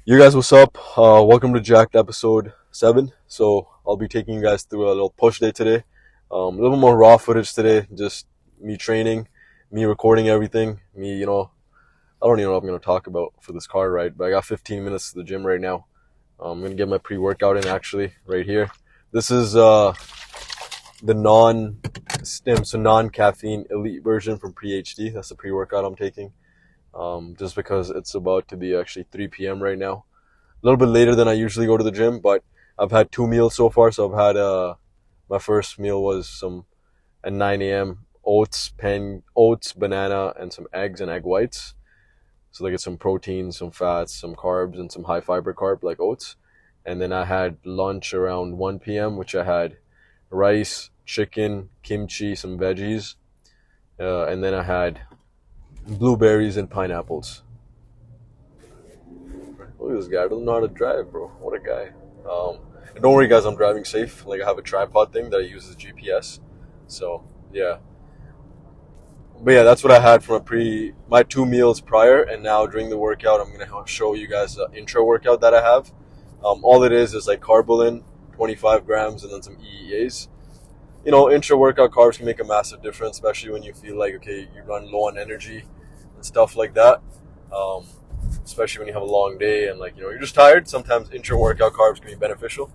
You guys, what's up? Welcome to Jacked episode 7. So I'll be taking you guys through a little push day today. A little more raw footage today, just me training, me recording everything, I don't even know what I'm going to talk about for this car ride, but I got 15 minutes to the gym right now. I'm going to get my pre-workout in actually right here. This is the non-stim, so non-caffeine elite version from Pre-HD. That's the pre-workout I'm taking. Just because it's about to be actually 3 p.m. right now. A little bit later than I usually go to the gym, but I've had 2 meals so far. So I've had my first meal was some at 9 a.m. oats, banana, and some eggs and egg whites. So they get some protein, some fats, some carbs, and some high fiber carb like oats. And then I had lunch around 1 p.m., which I had rice, chicken, kimchi, some veggies, and then I had blueberries and pineapples. Look at this guy. I don't know how to drive, bro. What a guy. And don't worry, guys. I'm driving safe. Like, I have a tripod thing that I use as GPS. So, yeah. But yeah, that's what I had for my 2 meals prior. And now during the workout, I'm going to show you guys the intro workout that I have. All it is like carbolin, 25 grams, and then some EEAs. Intro workout carbs can make a massive difference, especially when you feel like, okay, you run low on energy and stuff like that. Especially when you have a long day and you're just tired. Sometimes intra workout carbs can be beneficial.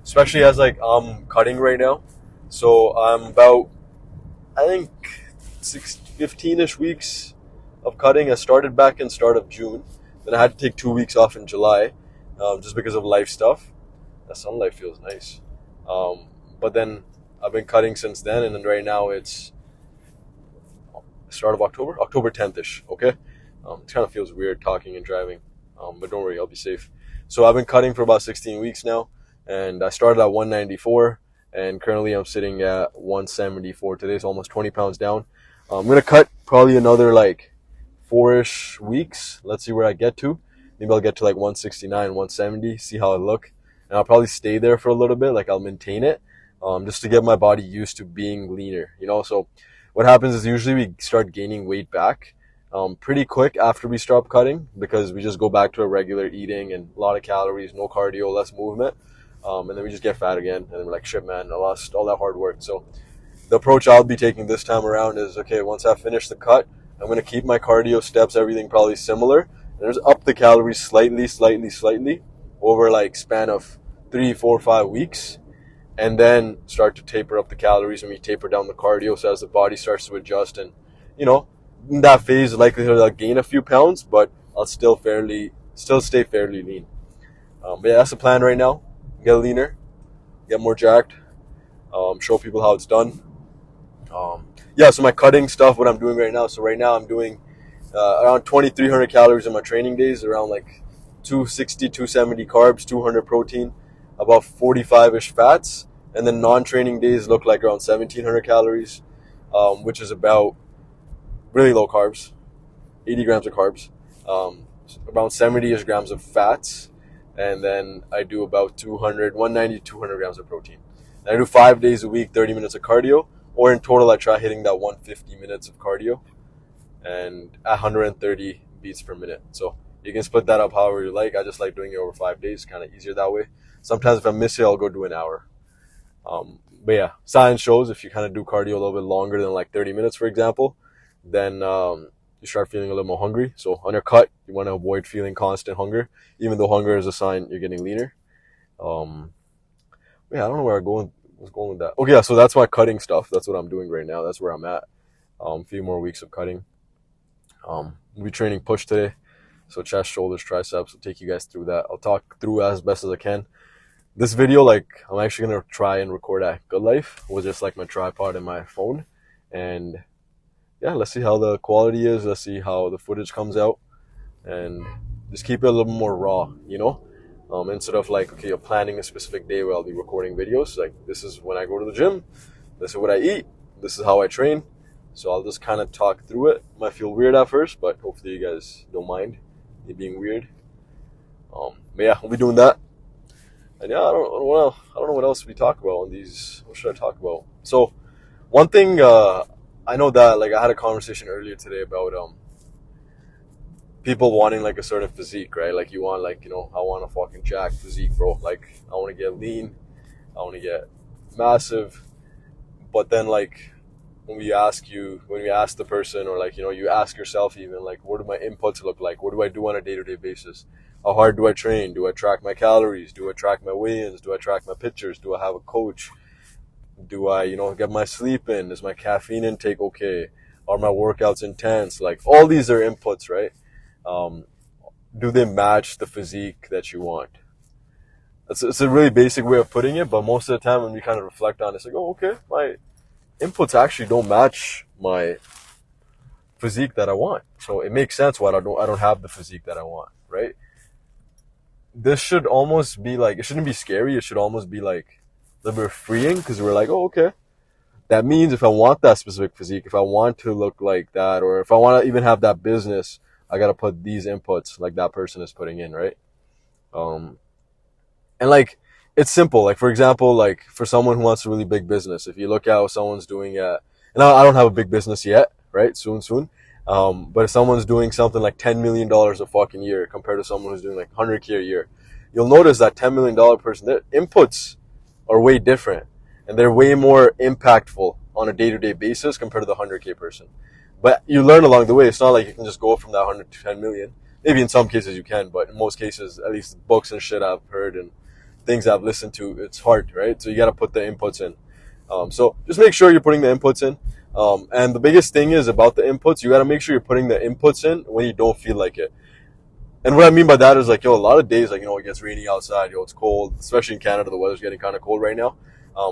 Especially as I'm cutting right now, so I'm about I think 15ish weeks of cutting. I started back in start of June, then I had to take 2 weeks off in July, just because of life stuff. The sunlight feels nice, but then I've been cutting since then, and then right now it's start of October 10th-ish. Okay, it kind of feels weird talking and driving, but don't worry, I'll be safe. So I've been cutting for about 16 weeks now, and I started at 194, and currently I'm sitting at 174 today, so almost 20 pounds down. I'm gonna cut probably another 4-ish weeks. Let's see where I get to. Maybe I'll get to 169, 170, see how I look, and I'll probably stay there for a little bit. I'll maintain it, just to get my body used to being leaner. So what happens is usually we start gaining weight back pretty quick after we stop cutting, because we just go back to a regular eating and a lot of calories, no cardio, less movement, and then we just get fat again, and then we're like, shit, man, I lost all that hard work. So the approach I'll be taking this time around is, okay, once I finish the cut, I'm going to keep my cardio, steps, everything probably similar, and just up the calories slightly over span of 3, 4, 5 weeks, and then start to taper up the calories and we taper down the cardio. So as the body starts to adjust, and in that phase, likelihood I'll gain a few pounds, but I'll still stay fairly lean. But yeah, that's the plan right now. Get leaner, get more jacked, show people how it's done. Yeah, so my cutting stuff, what I'm doing right now. So right now I'm doing around 2,300 calories in my training days, around 260, 270 carbs, 200 protein, about 45-ish fats, and then non-training days look like around 1,700 calories, which is about really low carbs, 80 grams of carbs, around 70-ish grams of fats, and then I do about 190 to 200 grams of protein. And I do 5 days a week, 30 minutes of cardio, or in total I try hitting that 150 minutes of cardio and 130 beats per minute. So you can split that up however you like. I just like doing it over 5 days, kind of easier that way. Sometimes if I miss it, I'll go do an hour. But yeah, science shows if you kind of do cardio a little bit longer than 30 minutes, for example, then you start feeling a little more hungry. So on your cut, you want to avoid feeling constant hunger, even though hunger is a sign you're getting leaner. Yeah, I don't know where I was going with that. Okay, yeah, so that's my cutting stuff. That's what I'm doing right now. That's where I'm at. A few more weeks of cutting. We'll be training push today. So chest, shoulders, triceps. I'll take you guys through that. I'll talk through as best as I can. This video, I'm actually going to try and record at Good Life with just my tripod and my phone. And yeah, let's see how the quality is. Let's see how the footage comes out. And just keep it a little more raw, instead of okay, you're planning a specific day where I'll be recording videos. This is when I go to the gym. This is what I eat. This is how I train. So I'll just kind of talk through it. Might feel weird at first, but hopefully you guys don't mind me being weird. But yeah, we'll be doing that. And yeah, I don't know what else we talk about on these. What should I talk about? So one thing, I know that I had a conversation earlier today about people wanting like a certain physique, right? Like you want like, you know, I want a fucking jacked physique, bro. Like I want to get lean, I want to get massive. But then like when you ask the person, or like, you know, you ask yourself even, like, what do my inputs look like? What do I do on a day-to-day basis? How hard do I train? Do I track my calories? Do I track my weigh-ins? Do I track my pictures? Do I have a coach? Do I, you know, get my sleep in? Is my caffeine intake okay? Are my workouts intense? Like all these are inputs, right? Do they match the physique that you want? It's a really basic way of putting it, but most of the time when we kind of reflect on it, it's like, oh, okay, my inputs actually don't match my physique that I want. So it makes sense why I don't have the physique that I want, right? This should almost be like, it shouldn't be scary. It should almost be like a little bit freeing, because we're like, oh, okay. That means if I want that specific physique, if I want to look like that, or if I want to even have that business, I got to put these inputs like that person is putting in, right? And like, it's simple. Like, for example, like for someone who wants a really big business, if you look at how someone's doing and I don't have a big business yet, right? Soon. But if someone's doing something like $10 million a fucking year compared to someone who's doing like 100K a year, you'll notice that $10 million person, their inputs are way different and they're way more impactful on a day-to-day basis compared to the 100K person. But you learn along the way. It's not like you can just go from that 100 to 10 million. Maybe in some cases you can, but in most cases, at least books and shit I've heard and things I've listened to, it's hard, right? So you got to put the inputs in. So just make sure you're putting the inputs in. And the biggest thing is about the inputs, you got to make sure you're putting the inputs in when you don't feel like it. And what I mean by that is like, yo, a lot of days, like, you know, it gets rainy outside, yo, it's cold, especially in Canada, the weather's getting kind of cold right now.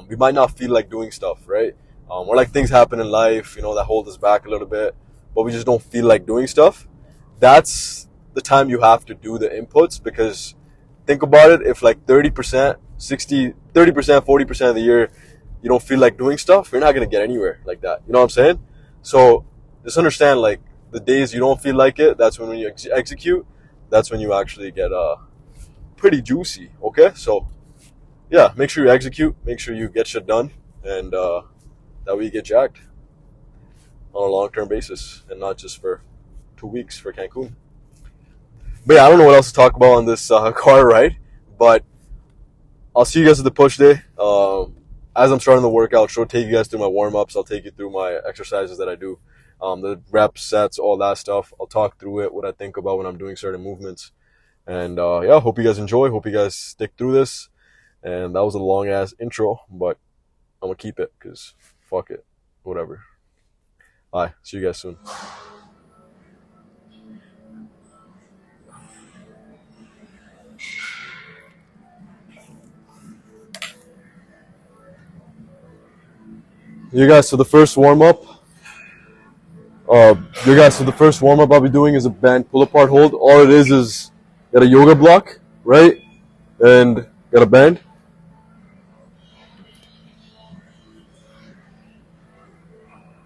We might not feel like doing stuff, right? Or like things happen in life, you know, that hold us back a little bit, but we just don't feel like doing stuff. That's the time you have to do the inputs, because think about it, if like 30%, 40% of the year you don't feel like doing stuff, you're not going to get anywhere like that. You know what I'm saying? So just understand, like, the days you don't feel like it, that's when you execute, that's when you actually get pretty juicy, okay? So yeah, make sure you execute, make sure you get shit done, and that way you get jacked on a long-term basis and not just for 2 weeks for Cancun. But yeah, I don't know what else to talk about on this car ride, but I'll see you guys at the push day. As I'm starting the workout, I'll take you guys through my warm-ups. I'll take you through my exercises that I do, the reps, sets, all that stuff. I'll talk through it, what I think about when I'm doing certain movements. And yeah, hope you guys enjoy. Hope you guys stick through this. And that was a long-ass intro, but I'm going to keep it because fuck it. Whatever. Bye. See you guys soon. You guys, so the first warm-up I'll be doing is a band pull-apart hold. All it is got a yoga block, right? And got a band.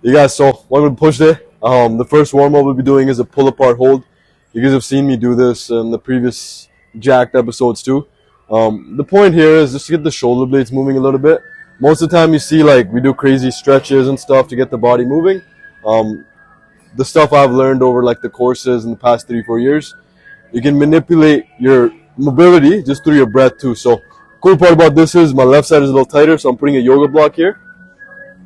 You guys, so welcome to push day. The first warm-up we'll be doing is a pull-apart hold. You guys have seen me do this in the previous jacked episodes too. The point here is just to get the shoulder blades moving a little bit. Most of the time you see, like, we do crazy stretches and stuff to get the body moving. The stuff I've learned over like the courses in the past 3-4 years, you can manipulate your mobility just through your breath too. So cool part about this is my left side is a little tighter, so I'm putting a yoga block here.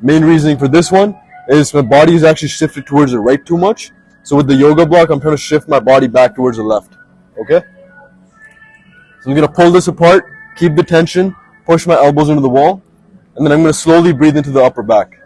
Main reasoning for this one is my body is actually shifted towards the right too much. So with the yoga block, I'm trying to shift my body back towards the left. Okay? So I'm going to pull this apart, keep the tension, push my elbows into the wall, and then I'm going to slowly breathe into the upper back.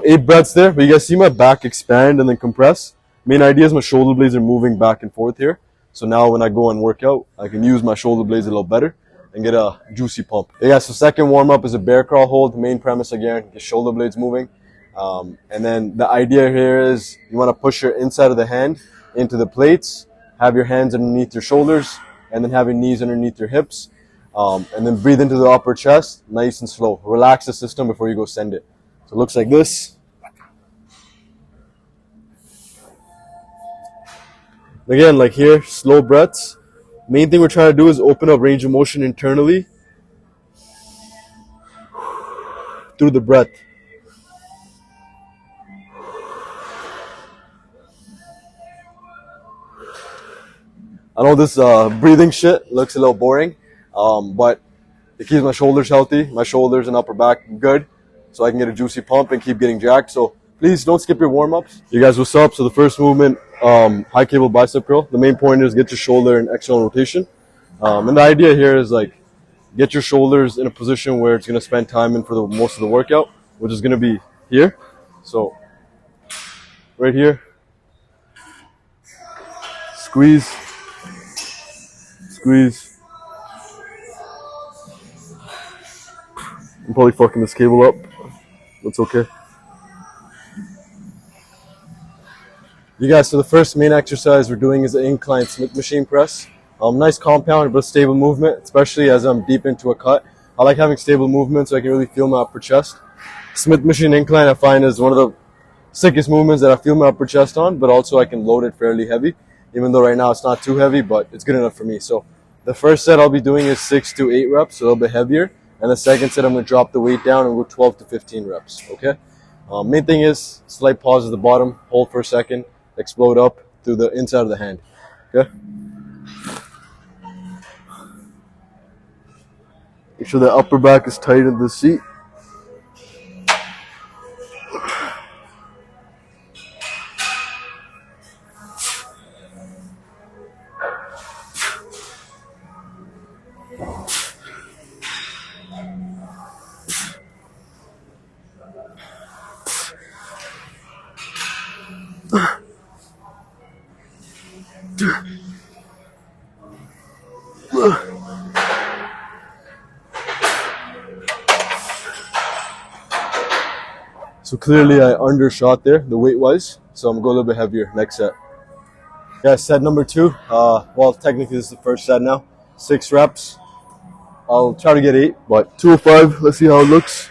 8 breaths there, but you guys see my back expand and then compress. Main idea is my shoulder blades are moving back and forth here. So now when I go and work out, I can use my shoulder blades a little better and get a juicy pump. Yeah, so second warm up is a bear crawl hold. Main premise again, get shoulder blades moving. And then the idea here is you want to push your inside of the hand into the plates, have your hands underneath your shoulders, and then have your knees underneath your hips. And then breathe into the upper chest, nice and slow. Relax the system before you go send it. So it looks like this. Again, like here, slow breaths. Main thing we're trying to do is open up range of motion internally through the breath. I know this breathing shit looks a little boring, but it keeps my shoulders healthy, my shoulders and upper back good, so I can get a juicy pump and keep getting jacked. So please don't skip your warm-ups. You guys, what's up? So the first movement, high cable bicep curl. The main point is get your shoulder in external rotation. And the idea here is like get your shoulders in a position where it's going to spend time in for the most of the workout, which is going to be here. So right here, squeeze, squeeze. I'm probably fucking this cable up. That's okay. You guys, so the first main exercise we're doing is the incline Smith machine press. Nice compound but stable movement, especially as I'm deep into a cut. I like having stable movement so I can really feel my upper chest. Smith machine incline I find is one of the sickest movements that I feel my upper chest on, but also I can load it fairly heavy, even though right now it's not too heavy, but it's good enough for me. So the first set I'll be doing is 6 to 8 reps, a little bit heavier. And the second set I'm going to drop the weight down and go 12 to 15 reps, okay? Main thing is slight pause at the bottom, hold for a second, explode up through the inside of the hand, okay? Make sure the upper back is tight in the seat. So clearly I undershot there, the weight-wise, so I'm going to go a little bit heavier next set. Yeah, set number 2. Well, technically this is the first set now. 6 reps. I'll try to get 8, but 205, let's see how it looks.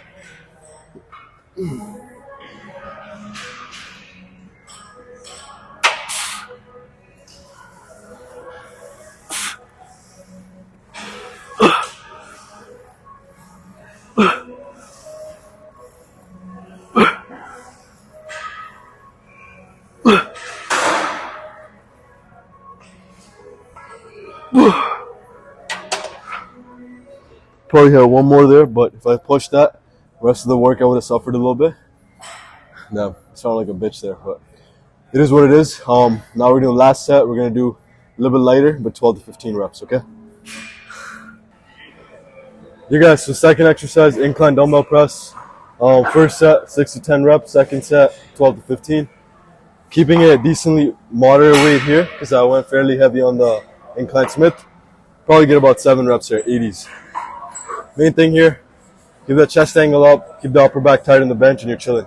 Probably have one more there, but if I pushed that, the rest of the work I would have suffered a little bit. Damn, I sound like a bitch there, but it is what it is. Now we're doing the last set. We're going to do a little bit lighter, but 12 to 15 reps, okay? You guys, so second exercise, incline dumbbell press. First set, 6 to 10 reps. Second set, 12 to 15. Keeping it decently moderate weight here, because I went fairly heavy on the incline Smith. Probably get about 7 reps here, 80s. Main thing here, keep that chest angle up, keep the upper back tight on the bench, and you're chilling.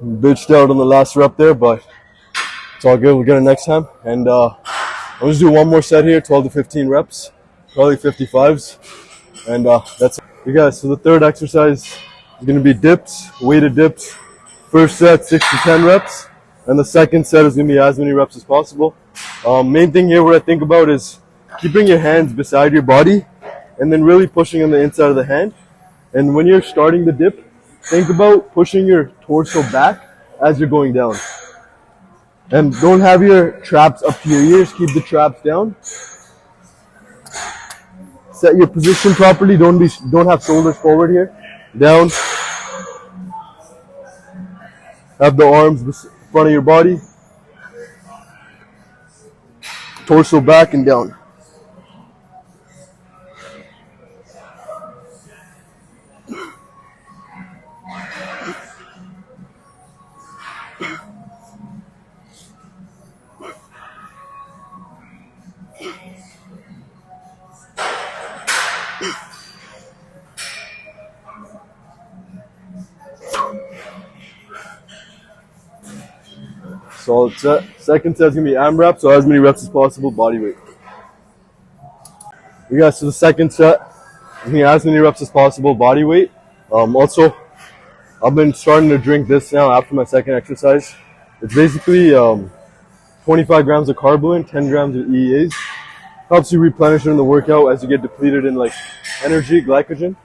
Bitched out on the last rep there, but it's all good. We'll get it next time. And I'll just do one more set here, 12 to 15 reps, probably 55s. And that's it. You guys, so the third exercise is going to be dips, weighted dips. First set, 6 to 10 reps. And the second set is going to be as many reps as possible. Main thing here, what I think about is keeping your hands beside your body and then really pushing on the inside of the hand. And when you're starting the dip, think about pushing your torso back as you're going down. And don't have your traps up to your ears. Keep the traps down. Set your position properly. Don't have shoulders forward here. Down. Have the arms in front of your body. Torso back and down. Solid set. Second set's gonna be AMRAP, so as many reps as possible, body weight. You guys, so the second set is gonna be as many reps as possible, body weight. Also, I've been starting to drink this now after my second exercise. It's basically 25 grams of carbolin, 10 grams of EAs. Helps you replenish during the workout as you get depleted in like energy, glycogen.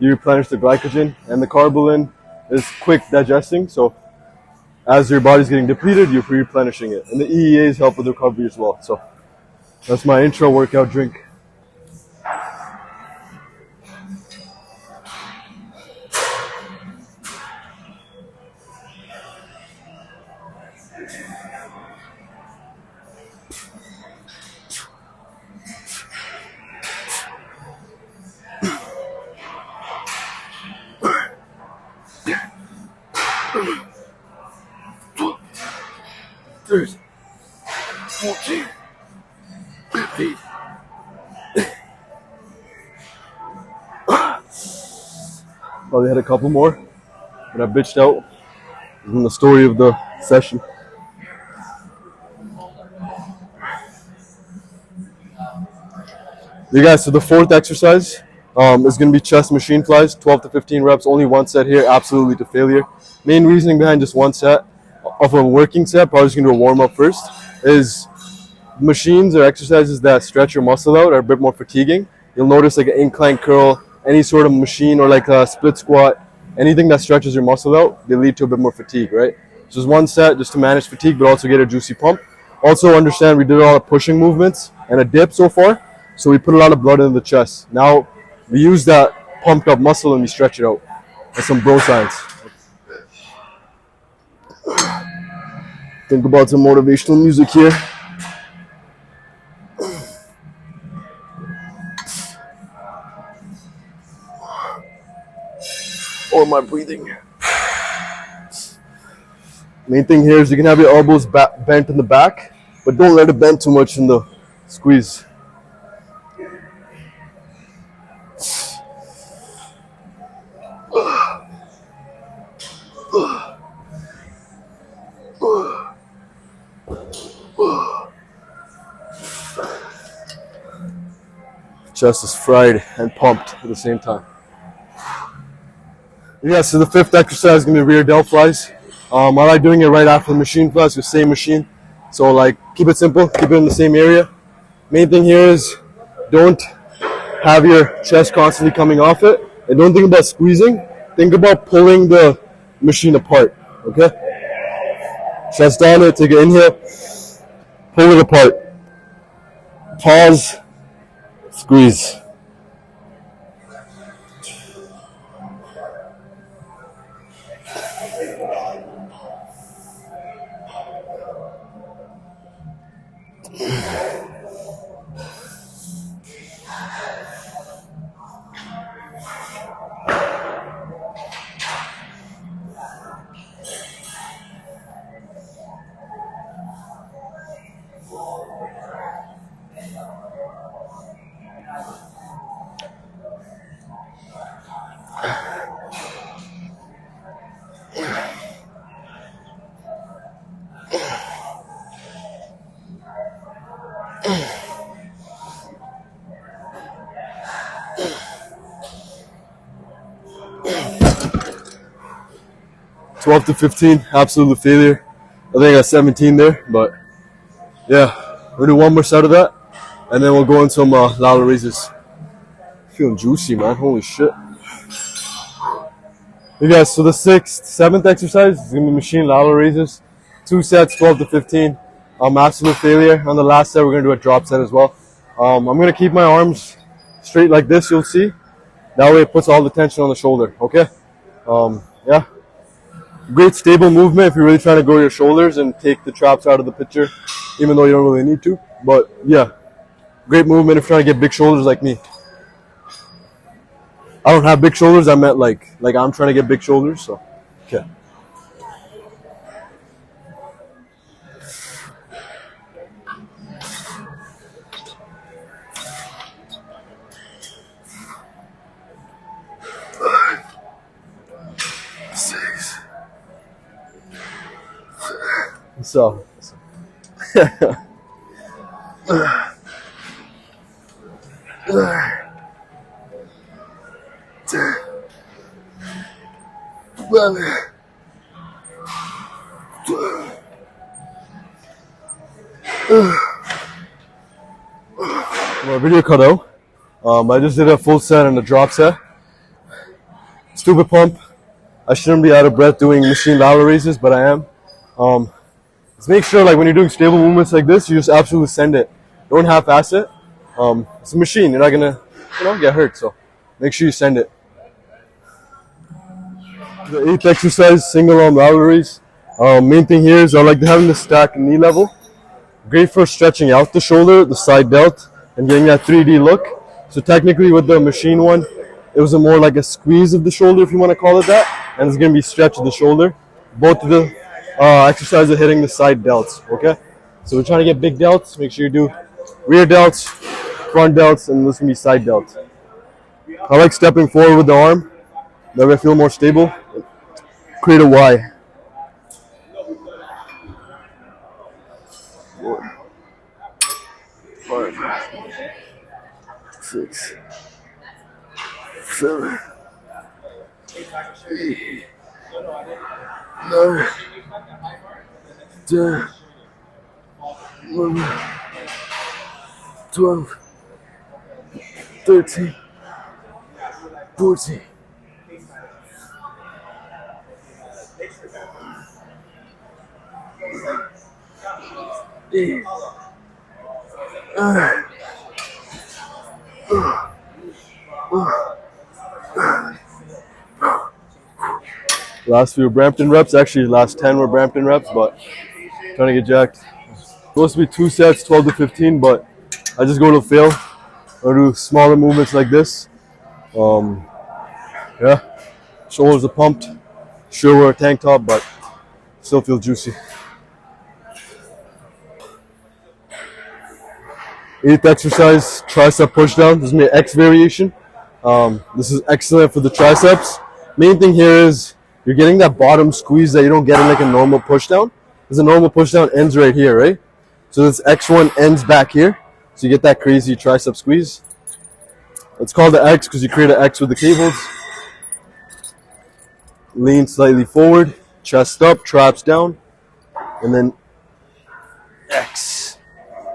You replenish the glycogen, and the carbolin is quick digesting, so as your body's getting depleted, you're replenishing it. And the EAs help with recovery as well. So that's my intro workout drink. There's 14, 15. Probably had a couple more, but I bitched out. In the story of the session. You guys, so the fourth exercise is going to be chest machine flies, 12 to 15 reps, only one set here, absolutely to failure. Main reasoning behind just one set of a working set, probably just going to do a warm up first, is machines or exercises that stretch your muscle out are a bit more fatiguing. You'll notice like an incline curl, any sort of machine, or like a split squat, anything that stretches your muscle out, they lead to a bit more fatigue, right? So just one set just to manage fatigue, but also get a juicy pump. Also understand we did a lot of pushing movements and a dip so far, so we put a lot of blood into the chest. Now we use that pumped up muscle and we stretch it out. That's some bro science. Think about some motivational music here. Or my breathing. Main thing here is you can have your elbows bent in the back, but don't let it bend too much in the squeeze. Chest is fried and pumped at the same time. Yeah, so the fifth exercise is going to be rear delt flies. I like doing it right after the machine flies, the same machine. So like, keep it simple, keep it in the same area. Main thing here is don't have your chest constantly coming off it. And don't think about squeezing, think about pulling the machine apart, okay? Chest down it, take an inhale, pull it apart. Pause, squeeze. $12 to 15, absolute failure. I think I got 17 there, but yeah, we'll do one more set of that, and then we'll go in some Lat Raises. Feeling juicy, man. Holy shit. You guys, so the seventh exercise is gonna be machine Lat Raises. 2 sets, 12 to 15. Absolute failure. On the last set, we're gonna do a drop set as well. I'm gonna keep my arms straight like this. You'll see. That way, it puts all the tension on the shoulder. Okay. Yeah. Great stable movement if you're really trying to grow your shoulders and take the traps out of the picture, even though you don't really need to. But yeah, great movement if you're trying to get big shoulders like me. I don't have big shoulders. I meant like I'm trying to get big shoulders. So, okay. So. My video cut out. I just did a full set and a drop set. Stupid pump. I shouldn't be out of breath doing machine lateral raises, but I am. Just make sure, like when you're doing stable movements like this, you just absolutely send it. Don't half-ass it. It's a machine. You're not gonna, get hurt. So make sure you send it. The 8th exercise, single arm lateral raise. Main thing here is I like having the stack knee level. Great for stretching out the shoulder, the side delt, and getting that 3D look. So technically with the machine one, it was more like a squeeze of the shoulder, if you want to call it that, and it's going to be stretch of the shoulder. Both of the exercises are hitting the side delts, okay? So we're trying to get big delts. Make sure you do rear delts, front delts, and this can be side delts. I like stepping forward with the arm. That way I feel more stable. Create a Y. 4, 5, 6, 7, 8, 9, 10, 11, 12, 13, 14. 8. Last few Brampton reps, actually last 10 were Brampton reps, but trying to get jacked. Supposed to be 2 sets, 12 to 15, but I just go to fail. Or do smaller movements like this. Yeah, shoulders are pumped. Sure, wear a tank top, but still feel juicy. 8th exercise, tricep pushdown. This is my X variation. This is excellent for the triceps. Main thing here is you're getting that bottom squeeze that you don't get in like a normal pushdown. Because a normal pushdown ends right here, right? So this X1 ends back here. So you get that crazy tricep squeeze. It's called the X because you create an X with the cables. Lean slightly forward, chest up, traps down, and then X.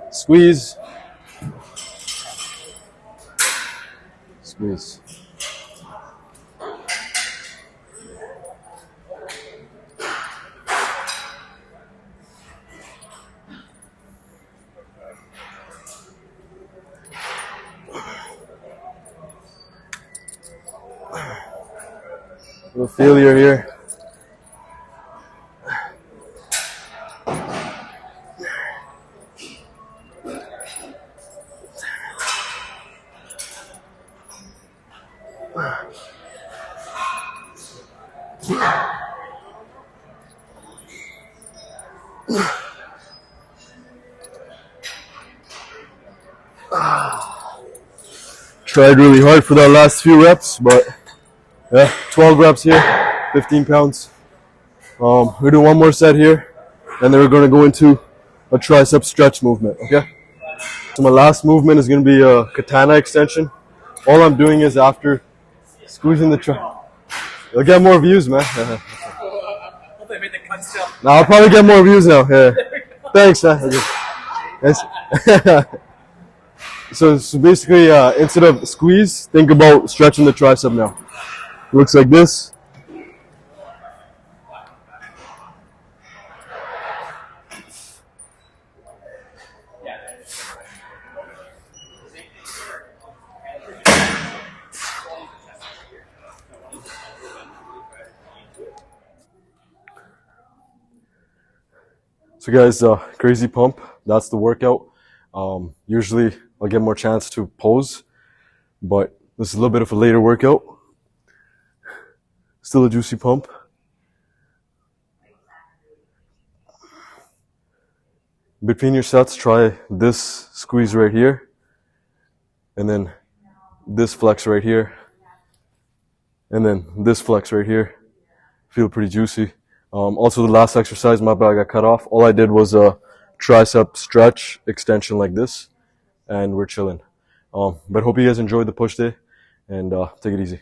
Squeeze. Squeeze. A little failure here. Tried really hard for that last few reps, but yeah, 12 reps here, 15 pounds. We're doing one more set here, and then we're going to go into a tricep stretch movement, okay? So my last movement is going to be a katana extension. All I'm doing is after squeezing the you'll get more views, man. Now I'll probably get more views now. Yeah. Thanks, man. So basically, instead of squeeze, think about stretching the tricep now. It looks like this. So guys, crazy pump, that's the workout. Usually I'll get more chance to pose, but this is a little bit of a later workout. Still a juicy pump. Between your sets, try this squeeze right here, and then this flex right here, and then this flex right here. Feel pretty juicy. Also, the last exercise, my bad, I got cut off. All I did was a tricep stretch extension like this, and we're chilling. But hope you guys enjoyed the push day, and take it easy.